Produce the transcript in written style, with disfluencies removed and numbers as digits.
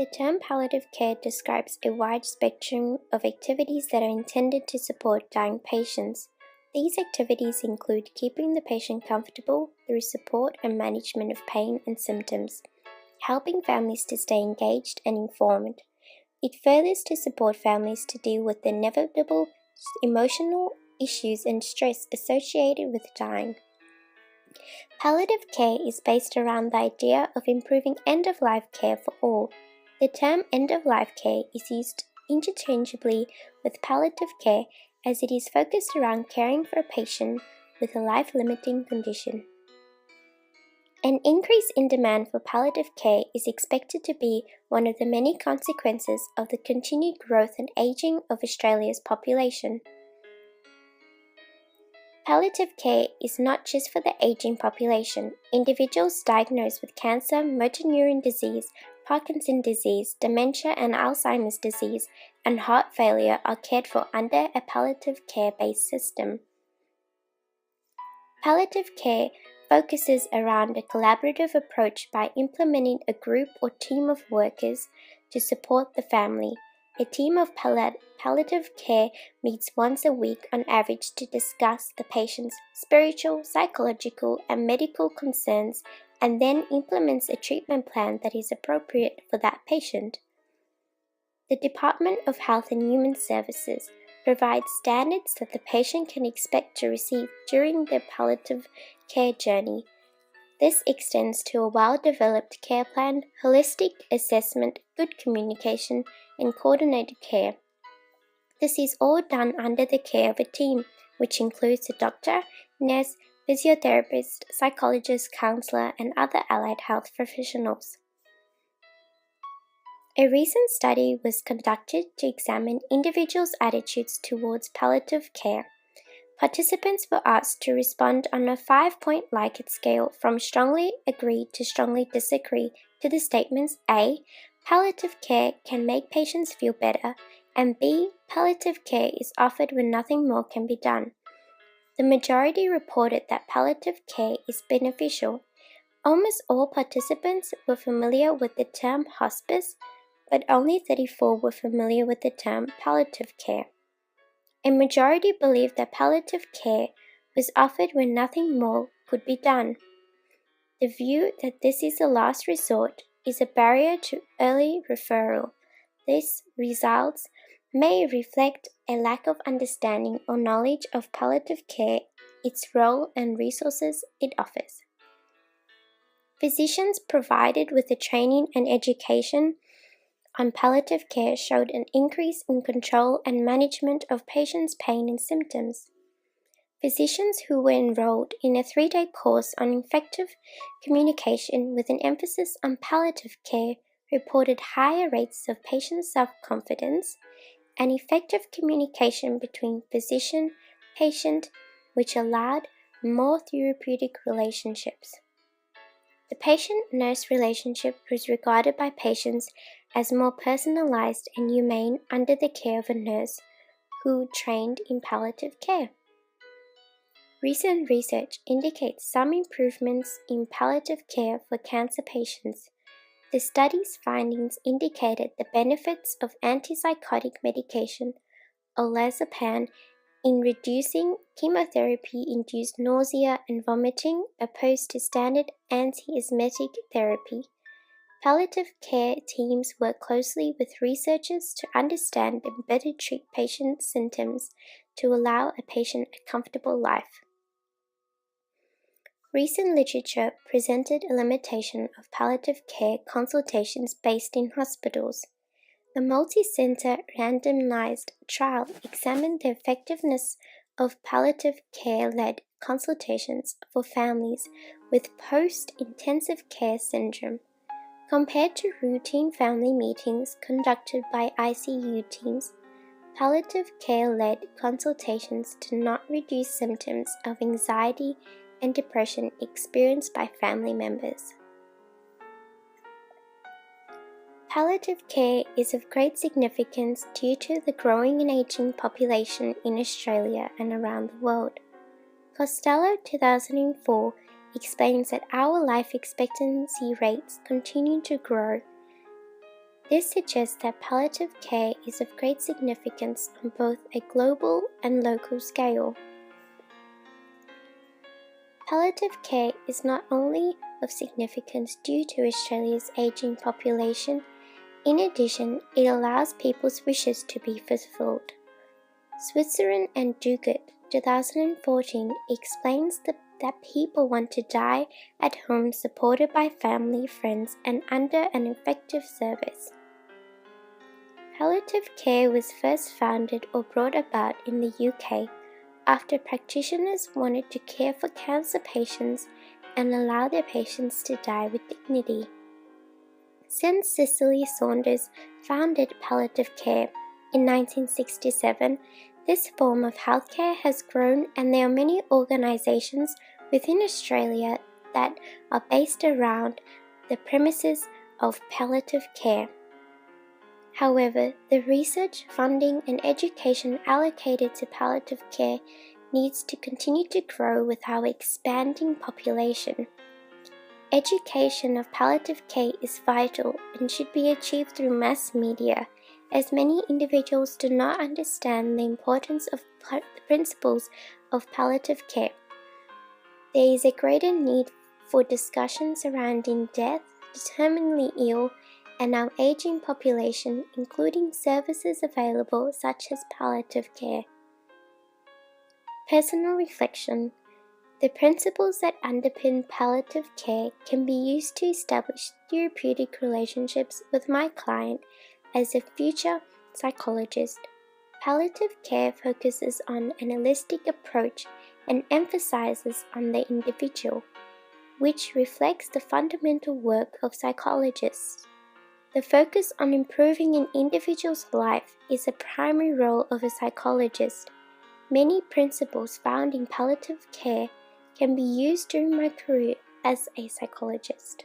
The term palliative care describes a wide spectrum of activities that are intended to support dying patients. These activities include keeping the patient comfortable through support and management of pain and symptoms, helping families to stay engaged and informed. It furthers to support families to deal with the inevitable emotional issues and stress associated with dying. Palliative care is based around the idea of improving end-of-life care for all. The term end-of-life care is used interchangeably with palliative care as it is focused around caring for a patient with a life-limiting condition. An increase in demand for palliative care is expected to be one of the many consequences of the continued growth and aging of Australia's population. Palliative care is not just for the aging population. Individuals diagnosed with cancer, motor neuron disease, Parkinson's disease, dementia and Alzheimer's disease, and heart failure are cared for under a palliative care-based system. Palliative care focuses around a collaborative approach by implementing a group or team of workers to support the family. A team of palliative care meets once a week on average to discuss the patient's spiritual, psychological, and medical concerns and then implements a treatment plan that is appropriate for that patient. The Department of Health and Human Services provides standards that the patient can expect to receive during their palliative care journey. This extends to a well-developed care plan, holistic assessment, good communication, and coordinated care. This is all done under the care of a team, which includes a doctor, nurse, physiotherapist, psychologist, counselor, and other allied health professionals. A recent study was conducted to examine individuals' attitudes towards palliative care. Participants were asked to respond on a 5-point Likert scale from strongly agree to strongly disagree to the statements A. Palliative care can make patients feel better, and B. Palliative care is offered when nothing more can be done. The majority reported that palliative care is beneficial. Almost all participants were familiar with the term hospice, but only 34 were familiar with the term palliative care. A majority believed that palliative care was offered when nothing more could be done. The view that this is a last resort is a barrier to early referral. These results may reflect a lack of understanding or knowledge of palliative care, its role and resources it offers. Physicians provided with the training and education on palliative care showed an increase in control and management of patients' pain and symptoms. Physicians who were enrolled in a 3-day course on effective communication with an emphasis on palliative care reported higher rates of patient self-confidence and effective communication between physician-patient, which allowed more therapeutic relationships. The patient-nurse relationship was regarded by patients as more personalized and humane under the care of a nurse who trained in palliative care. Recent research indicates some improvements in palliative care for cancer patients. The study's findings indicated the benefits of antipsychotic medication, olanzapine, in reducing chemotherapy-induced nausea and vomiting opposed to standard anti-emetic therapy. Palliative care teams work closely with researchers to understand and better treat patient symptoms to allow a patient a comfortable life. Recent literature presented a limitation of palliative care consultations based in hospitals. The multi-center randomized trial examined the effectiveness of palliative care-led consultations for families with post-intensive care syndrome, compared to routine family meetings conducted by ICU teams. Palliative care-led consultations do not reduce symptoms of anxiety and depression experienced by family members. Palliative care is of great significance due to the growing and aging population in Australia and around the world. Costello 2004 explains that our life expectancy rates continue to grow. This suggests that palliative care is of great significance on both a global and local scale. Palliative care is not only of significance due to Australia's ageing population, in addition, it allows people's wishes to be fulfilled. Switzerland and Duguid, 2014, explains that people want to die at home supported by family, friends, and under an effective service. Palliative care was first founded or brought about in the UK after practitioners wanted to care for cancer patients and allow their patients to die with dignity. Since Cicely Saunders founded palliative care in 1967, this form of healthcare has grown, and there are many organisations within Australia that are based around the premises of palliative care. However, the research, funding and education allocated to palliative care needs to continue to grow with our expanding population. Education of palliative care is vital and should be achieved through mass media, as many individuals do not understand the importance of the principles of palliative care. There is a greater need for discussion surrounding death, the terminally ill, and our aging population, including services available such as palliative care. Personal reflection. The principles that underpin palliative care can be used to establish therapeutic relationships with my client as a future psychologist. Palliative care focuses on an holistic approach and emphasizes on the individual, which reflects the fundamental work of psychologists. The focus on improving an individual's life is a primary role of a psychologist. Many principles found in palliative care can be used during my career as a psychologist.